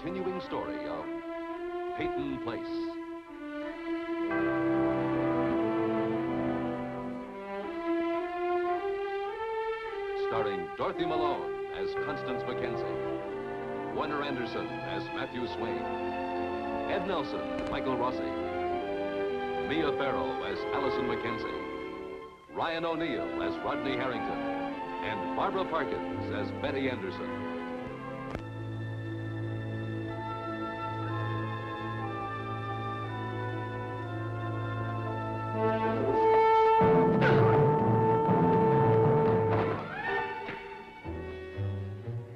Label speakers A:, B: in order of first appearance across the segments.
A: continuing story of Peyton Place. Starring Dorothy Malone as Constance Mackenzie, Warner Anderson as Matthew Swain, Ed Nelson, Michael Rossi, Mia Farrow as Allison Mackenzie, Ryan O'Neill as Rodney Harrington, and Barbara Parkins as Betty Anderson.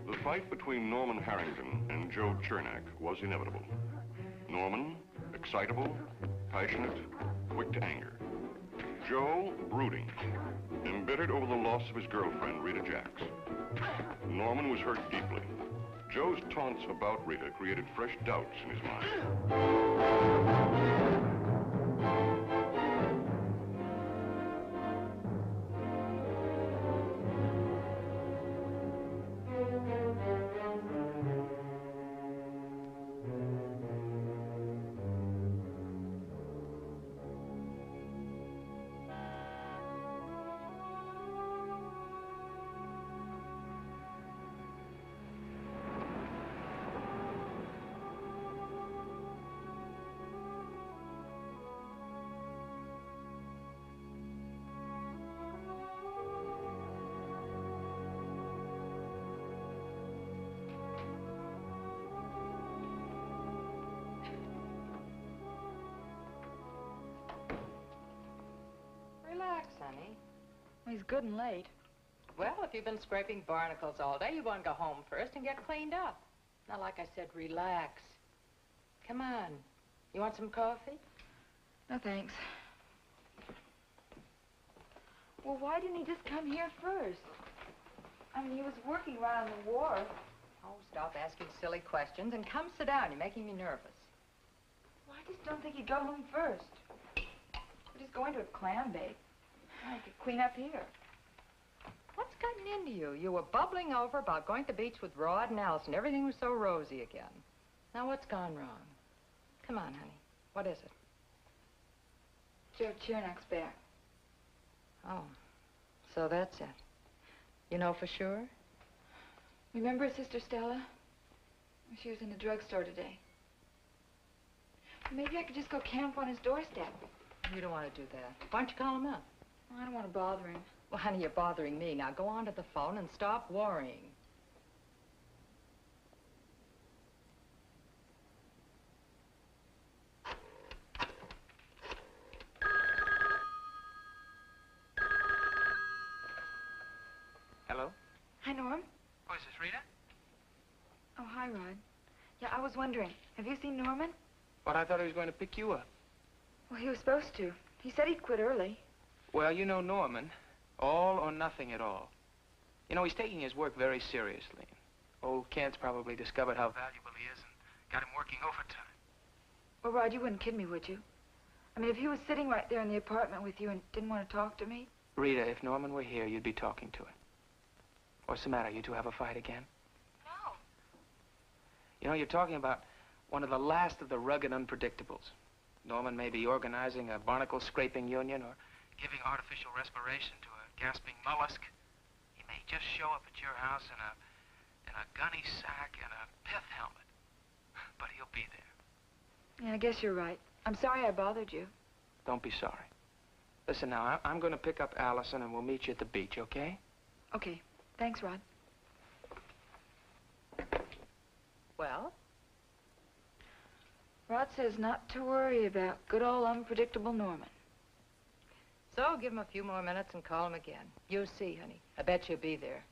B: The fight between Norman Harrington and Joe Chernak was inevitable. Norman, excitable, passionate, quick to anger. Joe, brooding, embittered over the loss of his girlfriend, Rita Jacks. Norman was hurt deeply. Joe's taunts about Rita created fresh doubts in his mind.
C: Sonny.
D: Well, he's good and late.
C: Well, if you've been scraping barnacles all day, you want to go home first and get cleaned up. Now, like I said, relax. Come on. You want some coffee?
D: No, thanks. Well, why didn't he just come here first? I mean, he was working right on the wharf.
C: Oh, stop asking silly questions and come sit down. You're making me nervous.
D: Well, I just don't think he'd go home first. But he's going to a clam bake. I could clean up here.
C: What's gotten into you? You were bubbling over about going to the beach with Rod and Allison. Everything was so rosy again. Now, what's gone wrong? Come on, honey. What is it?
D: Joe Chernak's back.
C: Oh, so that's it. You know for sure?
D: Remember his sister Stella? She was in the drugstore today. Maybe I could just go camp on his doorstep.
C: You don't want to do that. Why don't you call him up?
D: Well, I don't want to bother him.
C: Well, honey, you're bothering me. Now go on to the phone and stop worrying.
E: Hello?
D: Hi, Norm.
E: Oh, is this Rita?
D: Oh, hi, Rod. Yeah, I was wondering, have you seen Norman?
E: But I thought he was going to pick you up.
D: Well, he was supposed to. He said he'd quit early.
E: Well, you know Norman. All or nothing at all. You know, he's taking his work very seriously. Old Kent's probably discovered how valuable he is and got him working overtime.
D: Well, Rod, you wouldn't kid me, would you? I mean, if he was sitting right there in the apartment with you and didn't want to talk to me?
E: Rita, if Norman were here, you'd be talking to him. What's the matter? You two have a fight again?
D: No.
E: You know, you're talking about one of the last of the rugged unpredictables. Norman may be organizing a barnacle scraping union or giving artificial respiration to a gasping mollusk. He may just show up at your house in a gunny sack and a pith helmet. But he'll be there.
D: Yeah, I guess you're right. I'm sorry I bothered you.
E: Don't be sorry. Listen now, I'm going to pick up Allison and we'll meet you at the beach, okay?
D: Okay. Thanks, Rod.
C: Well?
D: Rod says not to worry about good old unpredictable Norman.
C: So give him a few more minutes and call him again. You'll see, honey. I bet you'll be there.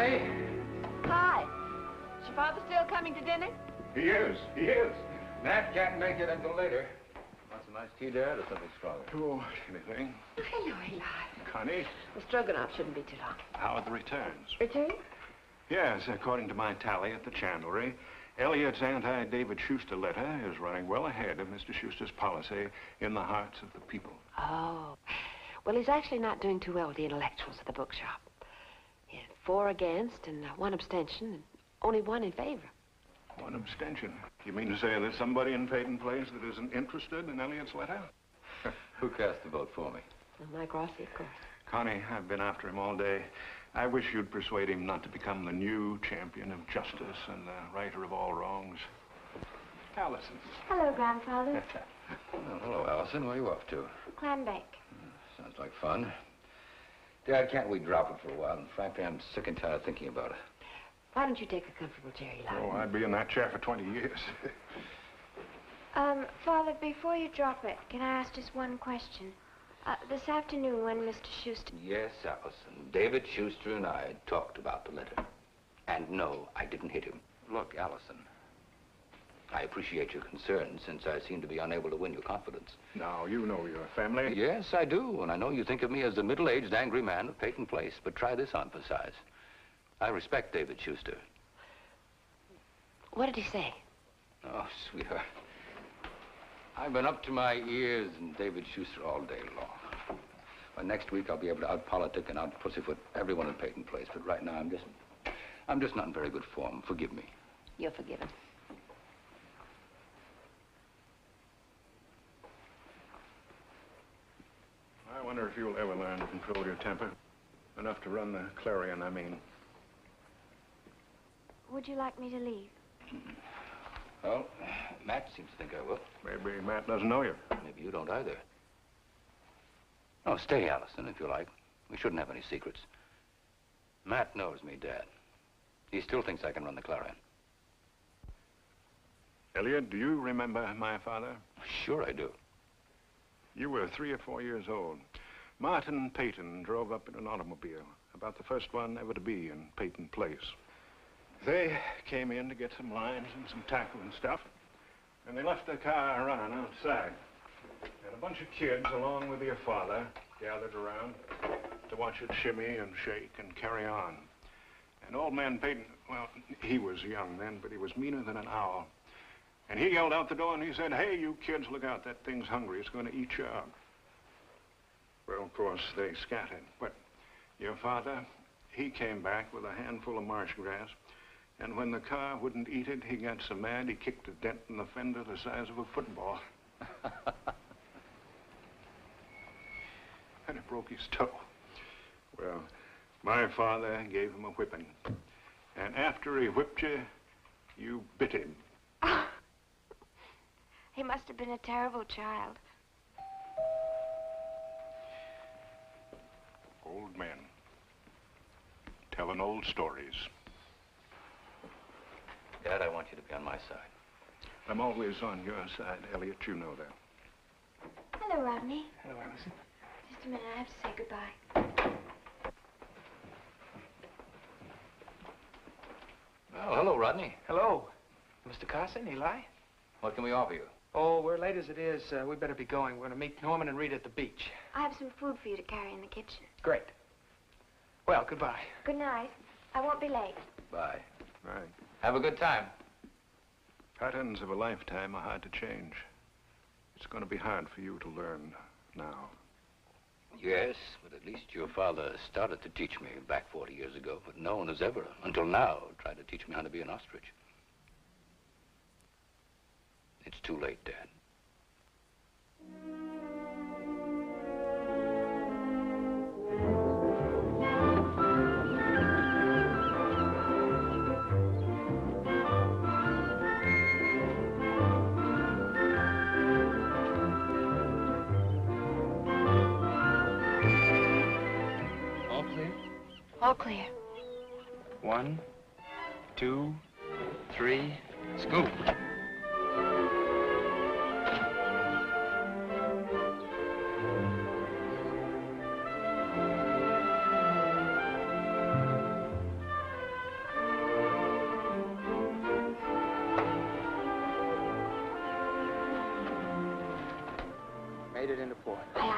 E: Connie?
D: Hi. Is your father still coming to dinner?
B: He is. He is.
F: Matt can't make it until later. Want some iced tea, Dad, or something stronger?
B: Oh, anything.
D: Hello, Eli.
B: Connie,
D: The stroganoff shouldn't be too long.
B: how are the returns?
D: Return?
B: Yes, according to my tally at the chandlery, Elliot's anti-David Schuster letter is running well ahead of Mr. Schuster's policy in the hearts of the people.
G: Oh. Well, he's actually not doing too well with the intellectuals at the bookshop. He had 4 against and 1 abstention and only 1 in favor.
B: 1 abstention. You mean to say there's somebody in Peyton Place that isn't interested in Elliot's letter?
F: Who cast the vote for me?
G: Well, Mike Rossi, of course.
B: Connie, I've been after him all day. I wish you'd persuade him not to become the new champion of justice and the righter of all wrongs. Allison.
H: Hello, Grandfather.
F: Well, hello, Allison. Where are you off to?
H: Clambake.
F: Sounds like fun. Dad, can't we drop it for a while? And frankly, I'm sick and tired of thinking about it.
G: Why don't you take a comfortable chair, Eli?
B: Oh, I'd be in that chair for 20 years.
H: Father, before you drop it, can I ask just one question? This afternoon when Mr. Schuster...
F: Yes, Allison. David Schuster and I talked about the letter. And no, I didn't hit him. Look, Allison, I appreciate your concern since I seem to be unable to win your confidence.
B: Now, you know your family.
F: Yes, I do. And I know you think of me as the middle-aged angry man of Peyton Place. But try this on for size. I respect David Schuster.
G: What did he say?
F: Oh, sweetheart. I've been up to my ears in David Schuster all day long. By next week, I'll be able to out-politic and out-pussyfoot everyone in Peyton Place. But right now, I'm just not in very good form. Forgive me.
G: You're forgiven.
B: I wonder if you'll ever learn to control your temper. Enough to run the Clarion, I mean.
H: Would you like me to leave?
F: Well, Matt seems to think I will.
B: Maybe Matt doesn't know you.
F: Maybe you don't either. Oh, stay, Allison, if you like. We shouldn't have any secrets. Matt knows me, Dad. He still thinks I can run the Clarion.
B: Elliot, do you remember my father?
F: Sure I do.
B: You were 3 or 4 years old. Martin Peyton drove up in an automobile, about the first one ever to be in Peyton Place. They came in to get some lines and some tackle and stuff, and they left their car running outside. And a bunch of kids, along with your father, gathered around to watch it shimmy and shake and carry on. And old man Peyton, well, he was young then, but he was meaner than an owl. And he yelled out the door and he said, "Hey, you kids, look out, that thing's hungry. It's going to eat you up." Well, of course, they scattered. But your father, he came back with a handful of marsh grass. And when the car wouldn't eat it, he got so mad he kicked a dent in the fender the size of a football. And it broke his toe. Well, my father gave him a whipping. And after he whipped you, you bit him.
H: He must have been a terrible child.
B: Old men telling old stories.
F: Dad, I want you to be on my side.
B: I'm always on your side, Elliot. You know that.
H: Hello, Rodney.
E: Hello, Allison.
H: Just a minute, I have to say goodbye.
F: Oh, hello, Rodney.
E: Hello. Mr. Carson, Eli?
F: What can we offer you?
E: Oh, we're late as it is. We better be going. We're going to meet Norman and Rita at the beach.
H: I have some food for you to carry in the kitchen.
E: Great. Well, goodbye.
H: Good night. I won't be late.
F: Bye.
B: Right.
F: Have a good time.
B: Patterns of a lifetime are hard to change. It's going to be hard for you to learn now.
F: Yes, but at least your father started to teach me back 40 years ago, but no one has ever, until now, tried to teach me how to be an ostrich. It's too late, Dad.
E: All clear?
H: All clear.
E: 1, 2, 3, scoop.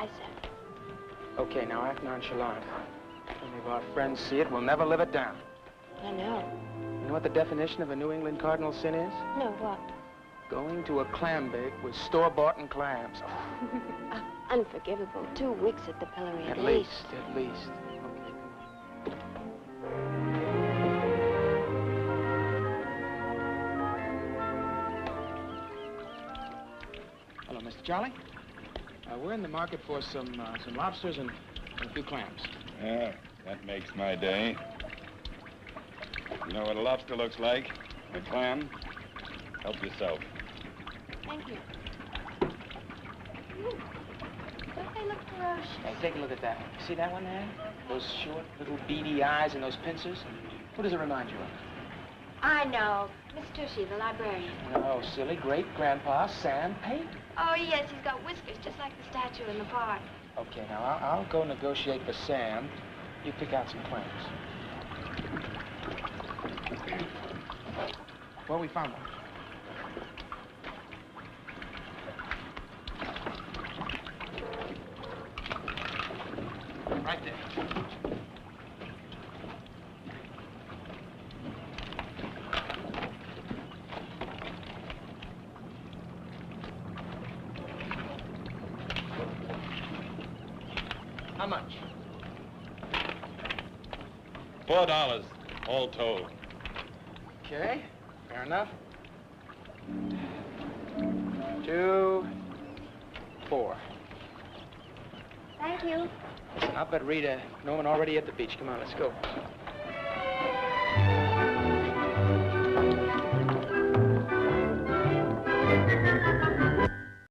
H: Bye, sir.
E: Okay, now act nonchalant. If any of our friends see it, we'll never live it down.
H: I know.
E: You know what the definition of a New England cardinal sin is?
H: No, what?
E: Going to a clam bake with store-bought clams.
H: Unforgivable. 2 weeks at the pillory
E: At least. Okay, come on. Hello, Mr. Charlie. We're in the market for some lobsters and a few clams.
I: Yeah, that makes my day. You know what a lobster looks like? A clam? Help yourself.
H: Thank you. Don't they look ferocious?
E: Hey, take a look at that one. See that one there? Those short, little beady eyes and those pincers? Who does it remind you of?
H: I know. Miss Tushy, the librarian.
E: No, silly great-grandpa Sam Peyton.
H: Oh, yes, he's got whiskers just like the statue in the park.
E: Okay, now I'll go negotiate for Sam. You pick out some clams. Well, we found one. Right there. How much?
I: $4, all told.
E: Okay, fair enough. 2, 4.
H: Thank you.
E: Listen, I'll bet Rita, Norman already at the beach. Come on, let's go.